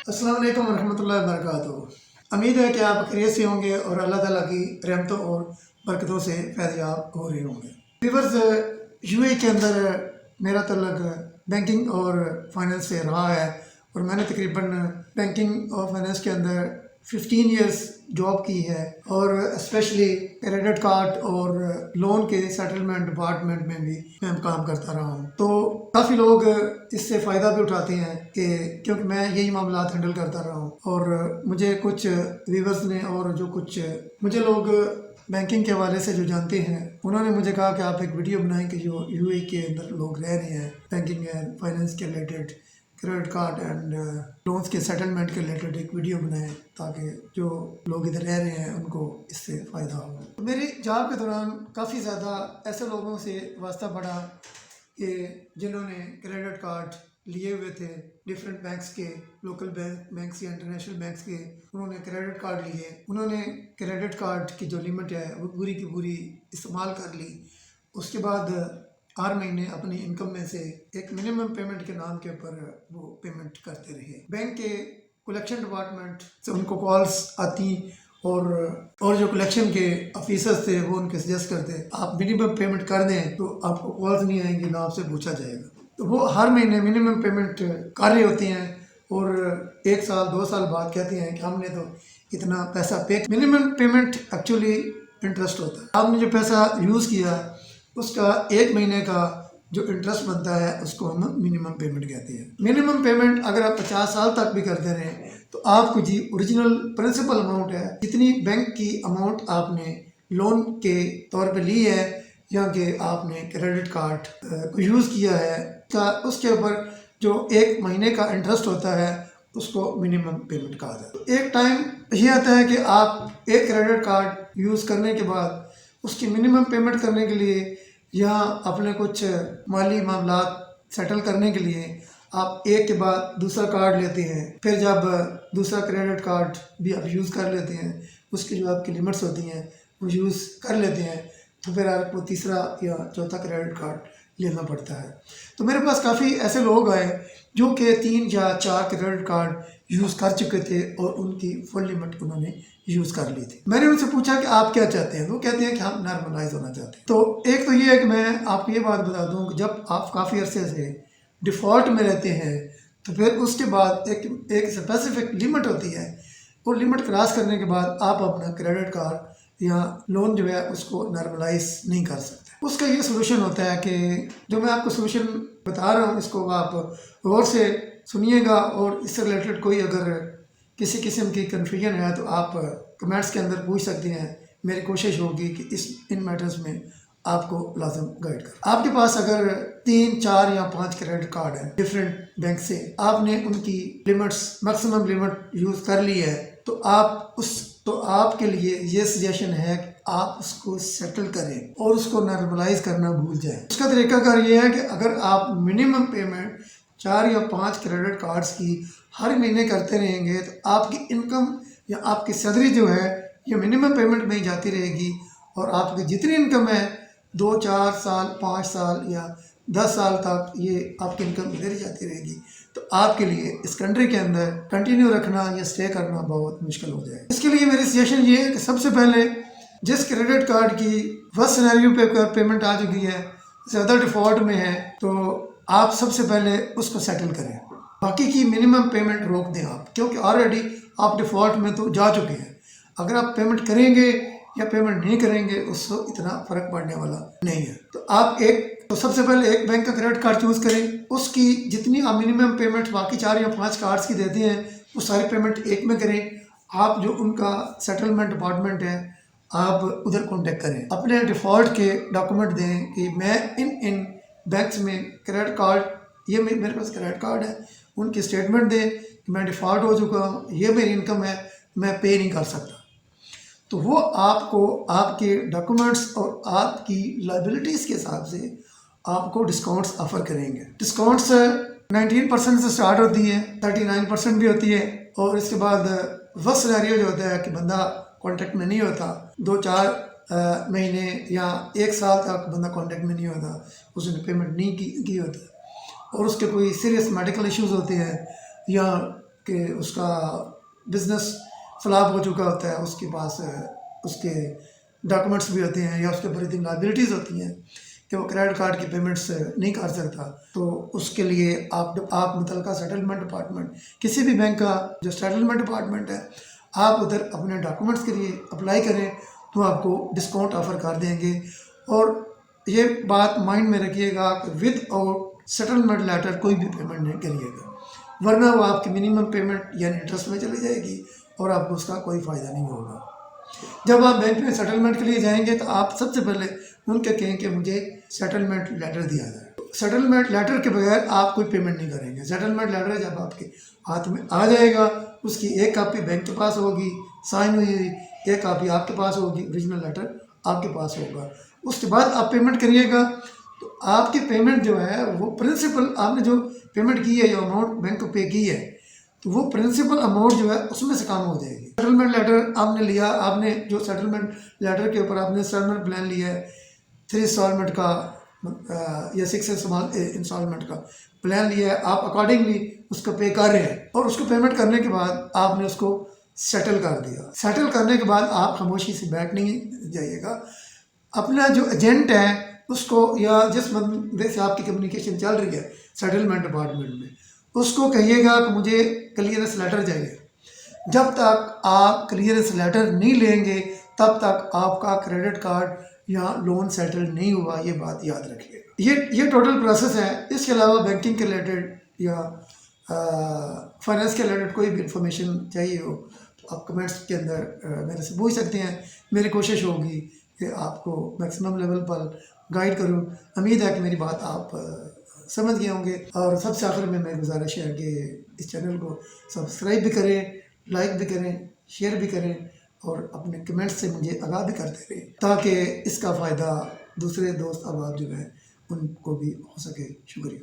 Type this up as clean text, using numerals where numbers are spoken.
अस्सलाम वालेकुम रहमतुल्लाहि व बरकातुहू। उम्मीद है कि आप खैरियत से होंगे और अल्लाह ताला की रहमतों और बरकतों से फैज़याब हो रहे होंगे। व्यूअर्स, यूएई के अंदर मेरा तल्लुक बैंकिंग और फाइनेंस से रहा है और मैंने तकरीबन बैंकिंग और फाइनेंस के अंदर 15 इयर्स जॉब की है और स्पेशली क्रेडिट कार्ड और लोन के सेटलमेंट डिपार्टमेंट में भी मैं काम करता रहा हूँ। तो काफ़ी लोग इससे फ़ायदा भी उठाते हैं कि क्योंकि मैं यही मामला हैंडल करता रहा हूँ और मुझे कुछ व्यूअर्स ने और जो कुछ मुझे लोग बैंकिंग के हवाले से जो जानते हैं उन्होंने मुझे कहा कि आप एक वीडियो बनाएं कि जो यूएई के अंदर लोग रह रहे हैं बैंकिंग एंड फाइनेंस के related credit card and loans के सेटलमेंट के रिलेटेड एक वीडियो बनाएं ताकि जो लोग इधर रह रहे हैं उनको इससे फ़ायदा हो। तो मेरी जॉब के दौरान काफ़ी ज़्यादा ऐसे लोगों से वास्ता पड़ा कि जिन्होंने क्रेडिट कार्ड लिए हुए थे डिफरेंट बैंक्स के, लोकल बैंक्स या इंटरनेशनल बैंक्स के। उन्होंने क्रेडिट कार्ड लिए, उन्होंने क्रेडिट कार्ड की जो लिमिट है वो पूरी की पूरी इस्तेमाल कर ली। उसके बाद हर महीने अपनी इनकम में से एक मिनिमम पेमेंट के नाम के ऊपर वो पेमेंट करते रहे। बैंक के कलेक्शन डिपार्टमेंट से उनको कॉल्स आती और जो कलेक्शन के ऑफिसर्स थे वो उनके सजेस्ट करते आप मिनिमम पेमेंट कर दें तो आपको कॉल्स नहीं आएंगी, ना आपसे पूछा जाएगा। तो वो हर महीने मिनिमम पेमेंट कर रहे होती हैं और 1 साल 2 साल बाद कहते हैं कि हमने तो इतना पैसा पे। मिनिमम पेमेंट एक्चुअली इंटरेस्ट होता है। आपने जो पैसा यूज़ किया उसका 1 महीने का जो इंटरेस्ट बनता है उसको हम मिनिमम पेमेंट कहते हैं। मिनिमम पेमेंट अगर आप 50 साल तक भी करते रहें तो आपको जी ओरिजिनल प्रिंसिपल अमाउंट है जितनी बैंक की अमाउंट आपने लोन के तौर पे ली है या कि आपने क्रेडिट कार्ड को यूज़ किया है उसके ऊपर जो 1 महीने का इंटरेस्ट होता है उसको मिनिमम पेमेंट कहा जाता है। एक टाइम ये आता है कि आप एक क्रेडिट कार्ड यूज़ करने के बाद उसकी मिनिमम पेमेंट करने के लिए या अपने कुछ माली मामला सेटल करने के लिए आप एक के बाद दूसरा कार्ड लेते हैं। फिर जब दूसरा क्रेडिट कार्ड भी आप यूज़ कर लेते हैं उसकी जो आपकी लिमिट्स होती हैं वो यूज़ कर लेते हैं तो फिर आपको तीसरा या चौथा क्रेडिट कार्ड लेना पड़ता है। तो मेरे पास काफ़ी ऐसे लोग आए जो कि 3 या 4 क्रेडिट कार्ड यूज़ कर चुके थे और उनकी फुल लिमिट उन्होंने यूज़ कर ली थी। मैंने उनसे पूछा कि आप क्या चाहते हैं, वो कहते हैं कि हम नॉर्मलाइज होना चाहते हैं। तो एक तो ये है कि मैं आपको ये बात बता दूं कि जब आप काफ़ी अरसे से डिफ़ॉल्ट में रहते हैं तो फिर उसके बाद एक स्पेसिफिक लिमिट होती है। वो लिमिट क्रॉस करने के बाद आप अपना क्रेडिट कार्ड या लोन जो है उसको नॉर्मलाइज नहीं कर सकते। उसका ये सोल्यूशन होता है कि जो मैं आपको सोल्यूशन बता रहा हूँ इसको आप गौर से सुनिएगा और इससे रिलेटेड कोई अगर किसी किस्म की कन्फ्यूजन है तो आप कमेंट्स के अंदर पूछ सकते हैं। मेरी कोशिश होगी कि इन मैटर्स में आपको लाजम गाइड कर। आपके पास अगर 3, 4 या 5 क्रेडिट कार्ड है डिफरेंट बैंक से, आपने उनकी लिमिट्स मैक्सिमम लिमिट यूज़ कर ली है तो आपके लिए ये सजेशन है कि आप उसको सेटल करें और उसको नॉर्मलाइज करना भूल जाएं। उसका तरीकाकार ये है कि अगर आप मिनिमम पेमेंट 4 या 5 क्रेडिट कार्ड्स की हर महीने करते रहेंगे तो आपकी इनकम या आपकी सैलरी जो है ये मिनिमम पेमेंट में ही जाती रहेगी और आपकी जितनी इनकम है 2, 4 साल, 5 साल या 10 साल तक ये आपकी इनकम इधर ही जाती रहेगी। तो आपके लिए इस कंट्री के अंदर कंटिन्यू रखना या स्टे करना बहुत मुश्किल हो जाएगा। इसके लिए मेरी सजेशन ये है कि सबसे पहले जिस क्रेडिट कार्ड की फर्स्ट सिनेरियो पे पेमेंट आ चुकी है, ज़्यादा डिफ़ॉल्ट में है, तो आप सबसे पहले उसको सेटल करें। बाकी की मिनिमम पेमेंट रोक दें आप, क्योंकि ऑलरेडी आप डिफ़ॉल्ट में तो जा चुके हैं। अगर आप पेमेंट करेंगे या पेमेंट नहीं करेंगे उससे इतना फ़र्क पड़ने वाला नहीं है। तो सबसे पहले एक बैंक का क्रेडिट कार्ड चूज़ करें, उसकी जितनी आप मिनिमम पेमेंट बाकी 4 या 5 कार्ड्स की देते हैं वो सारी पेमेंट एक में करें। आप जो उनका सेटलमेंट डिपार्टमेंट है आप उधर कॉन्टेक्ट करें, अपने डिफ़ॉल्ट के डॉक्यूमेंट दें कि मैं इन बैंक्स में क्रेडिट कार्ड, ये मेरे पास क्रेडिट कार्ड है, उनकी स्टेटमेंट दें कि मैं डिफ़ॉल्ट हो चुका हूँ, ये मेरी इनकम है, मैं पे नहीं कर सकता। तो वो आपको आपके डॉक्यूमेंट्स और आपकी लाइबिलिटीज़ के हिसाब से आपको डिस्काउंट्स ऑफ़र करेंगे। डिस्काउंट्स 19% से स्टार्ट होती है, 39% भी होती है और इसके बाद फर्स्ट सिनेरियो जो होता है कि बंदा कॉन्टेक्ट में नहीं होता, 2-4 महीने या 1 साल तक बंदा कॉन्टेक्ट में नहीं होता, उसने पेमेंट नहीं की होती और उसके कोई सीरियस मेडिकल इश्यूज़ होते हैं या कि उसका बिज़नेस फ्लॉप हो चुका होता है, उसके पास उसके डॉक्यूमेंट्स भी होते हैं या उसके ऊपर इतनी लाइबिलिटीज़ होती हैं कि वो क्रेडिट कार्ड की पेमेंट्स नहीं कर सकता, तो उसके लिए आप मुतलका सेटलमेंट डिपार्टमेंट, किसी भी बैंक का जो सेटलमेंट डिपार्टमेंट है, आप उधर अपने डॉक्यूमेंट्स के लिए अप्लाई करें तो आपको डिस्काउंट ऑफ़र कर देंगे। और ये बात माइंड में रखिएगा कि विद आउट सेटलमेंट लेटर कोई भी पेमेंट नहीं करिएगा, वरना वो आपकी मिनिमम पेमेंट यानी इंटरेस्ट में चली जाएगी और आपको उसका कोई फ़ायदा नहीं होगा। जब आप बैंक में सेटलमेंट के लिए जाएंगे तो आप सबसे पहले उनके कहें कि मुझे सेटलमेंट लेटर दिया जाए। सेटलमेंट लेटर के बगैर आप कोई पेमेंट नहीं करेंगे। सेटलमेंट लेटर जब आपके हाथ में आ जाएगा, उसकी एक कापी बैंक के पास होगी साइन हुई हुई, एक कापी आपके पास होगी, ओरिजिनल लेटर आपके पास होगा। उसके बाद आप पेमेंट करिएगा तो आपकी पेमेंट जो है वो प्रिंसिपल, आपने जो पेमेंट की है, जो अमाउंट बैंक को पे की है, तो वो प्रिंसिपल अमाउंट जो है उसमें से कम हो जाएगी। सेटलमेंट लेटर आपने लिया, आपने जो सेटलमेंट लेटर के ऊपर आपने इंस्टॉलमेंट प्लान लिया है, 3 इंस्टॉलमेंट का या 6 इंस्टॉलमेंट का प्लान लिया है, आप अकॉर्डिंगली उसको पे कर रहे हैं और उसको पेमेंट करने के बाद आपने उसको सेटल कर दिया। सेटल करने के बाद आप खामोशी से बैठ नहीं जाइएगा, अपना जो एजेंट है उसको या जिस बंदे से आपकी कम्युनिकेशन चल रही है सेटलमेंट डिपार्टमेंट में, उसको कहिएगा कि मुझे क्लियरेंस लेटर चाहिए। जब तक आप क्लियरेंस लेटर नहीं लेंगे तब तक आपका क्रेडिट कार्ड या लोन सेटल नहीं हुआ, ये बात याद रखिएगा। ये टोटल प्रोसेस है। इसके अलावा बैंकिंग के रिलेटेड या फाइनेंस के रिलेटेड कोई भी इंफॉर्मेशन चाहिए हो तो आप कमेंट्स के अंदर मेरे से पूछ सकते हैं। मेरी कोशिश होगी कि आपको मैक्सिमम लेवल पर गाइड करूं। उम्मीद है कि मेरी बात आप समझ गए होंगे। और सबसे आखिर में मैं गुजारिश है कि इस चैनल को सब्सक्राइब भी करें, लाइक भी करें, शेयर भी करें और अपने कमेंट्स से मुझे आगाह भी करते रहें ताकि इसका फ़ायदा दूसरे दोस्त अहबाब जो हैं उनको भी हो सके। शुक्रिया।